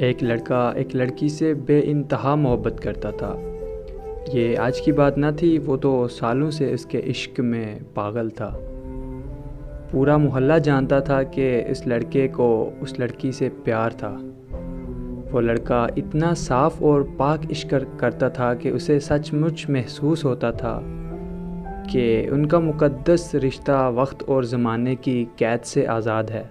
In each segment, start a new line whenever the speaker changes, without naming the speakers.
ایک لڑکا ایک لڑکی سے بے انتہا محبت کرتا تھا۔ یہ آج کی بات نہ تھی، وہ تو سالوں سے اس کے عشق میں پاگل تھا۔ پورا محلہ جانتا تھا کہ اس لڑکے کو اس لڑکی سے پیار تھا۔ وہ لڑکا اتنا صاف اور پاک عشق کرتا تھا کہ اسے سچ مچ محسوس ہوتا تھا کہ ان کا مقدس رشتہ وقت اور زمانے کی قید سے آزاد ہے۔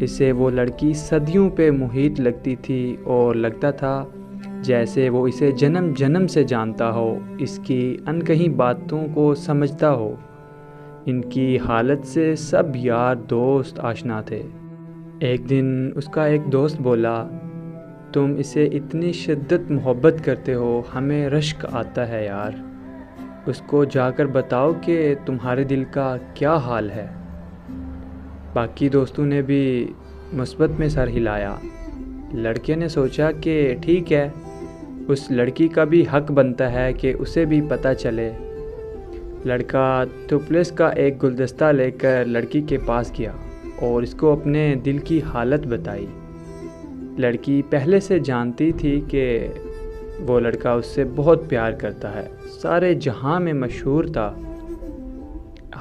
اسے وہ لڑکی صدیوں پہ محیط لگتی تھی اور لگتا تھا جیسے وہ اسے جنم جنم سے جانتا ہو، اس کی انکہی باتوں کو سمجھتا ہو۔ ان کی حالت سے سب یار دوست آشنا تھے۔ ایک دن اس کا ایک دوست بولا، تم اسے اتنی شدت محبت کرتے ہو، ہمیں رشک آتا ہے یار۔ اس کو جا کر بتاؤ کہ تمہارے دل کا کیا حال ہے۔ باقی دوستوں نے بھی مثبت میں سر ہلایا۔ لڑکے نے سوچا کہ ٹھیک ہے، اس لڑکی کا بھی حق بنتا ہے کہ اسے بھی پتہ چلے۔ لڑکا ٹوپلس کا ایک گلدستہ لے کر لڑکی کے پاس گیا اور اس کو اپنے دل کی حالت بتائی۔ لڑکی پہلے سے جانتی تھی کہ وہ لڑکا اس سے بہت پیار کرتا ہے، سارے جہاں میں مشہور تھا۔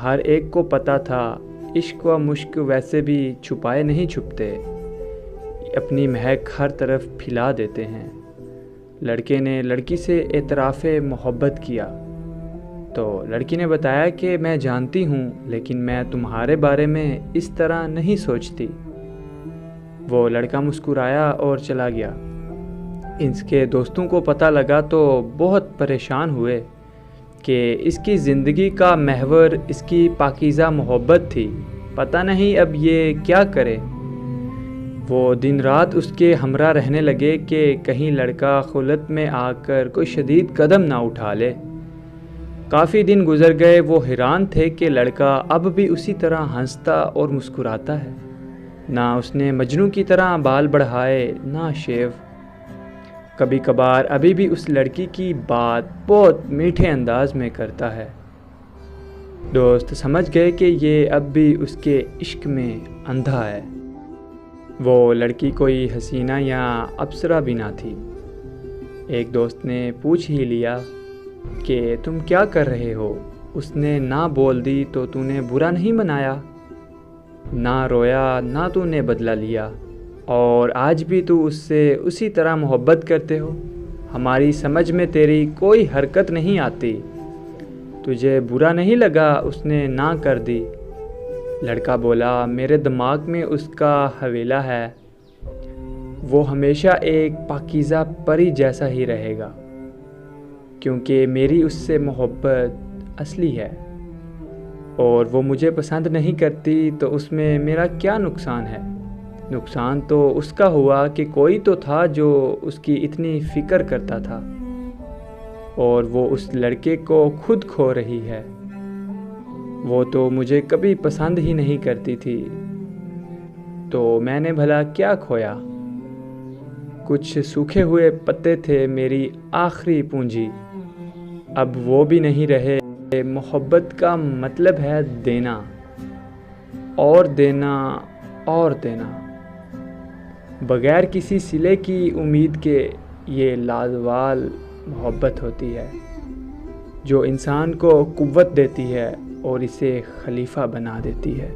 ہر ایک کو پتہ تھا عشق و مشق ویسے بھی چھپائے نہیں چھپتے، اپنی مہک ہر طرف پھیلا دیتے ہیں۔ لڑکے نے لڑکی سے اعتراف محبت کیا تو لڑکی نے بتایا کہ میں جانتی ہوں، لیکن میں تمہارے بارے میں اس طرح نہیں سوچتی۔ وہ لڑکا مسکرایا اور چلا گیا۔ اس کے دوستوں کو پتہ لگا تو بہت پریشان ہوئے کہ اس کی زندگی کا محور اس کی پاکیزہ محبت تھی، پتہ نہیں اب یہ کیا کرے۔ وہ دن رات اس کے ہمراہ رہنے لگے کہ کہیں لڑکا خلوت میں آ کر کوئی شدید قدم نہ اٹھا لے۔ کافی دن گزر گئے، وہ حیران تھے کہ لڑکا اب بھی اسی طرح ہنستا اور مسکراتا ہے، نہ اس نے مجنوں کی طرح بال بڑھائے نہ شیو۔ کبھی کبھار ابھی بھی اس لڑکی کی بات بہت میٹھے انداز میں کرتا ہے۔ دوست سمجھ گئے کہ یہ اب بھی اس کے عشق میں اندھا ہے۔ وہ لڑکی کوئی حسینہ یا اپسرا بھی نہ تھی۔ ایک دوست نے پوچھ ہی لیا کہ تم کیا کر رہے ہو؟ اس نے نہ بول دی تو تو نے برا نہیں منایا، نہ رویا نہ تو نے بدلہ لیا، اور آج بھی تو اس سے اسی طرح محبت کرتے ہو۔ ہماری سمجھ میں تیری کوئی حرکت نہیں آتی، تجھے برا نہیں لگا اس نے نہ کر دی؟ لڑکا بولا، میرے دماغ میں اس کا حویلہ ہے، وہ ہمیشہ ایک پاکیزہ پری جیسا ہی رہے گا، کیونکہ میری اس سے محبت اصلی ہے، اور وہ مجھے پسند نہیں کرتی تو اس میں میرا کیا نقصان ہے؟ نقصان تو اس کا ہوا کہ کوئی تو تھا جو اس کی اتنی فکر کرتا تھا، اور وہ اس لڑکے کو خود کھو رہی ہے۔ وہ تو مجھے کبھی پسند ہی نہیں کرتی تھی، تو میں نے بھلا کیا کھویا؟ کچھ سوکھے ہوئے پتے تھے میری آخری پونجی، اب وہ بھی نہیں رہے۔ محبت کا مطلب ہے دینا اور دینا اور دینا، بغیر کسی صلے کی امید کے۔ یہ لازوال محبت ہوتی ہے جو انسان کو قوت دیتی ہے اور اسے خلیفہ بنا دیتی ہے۔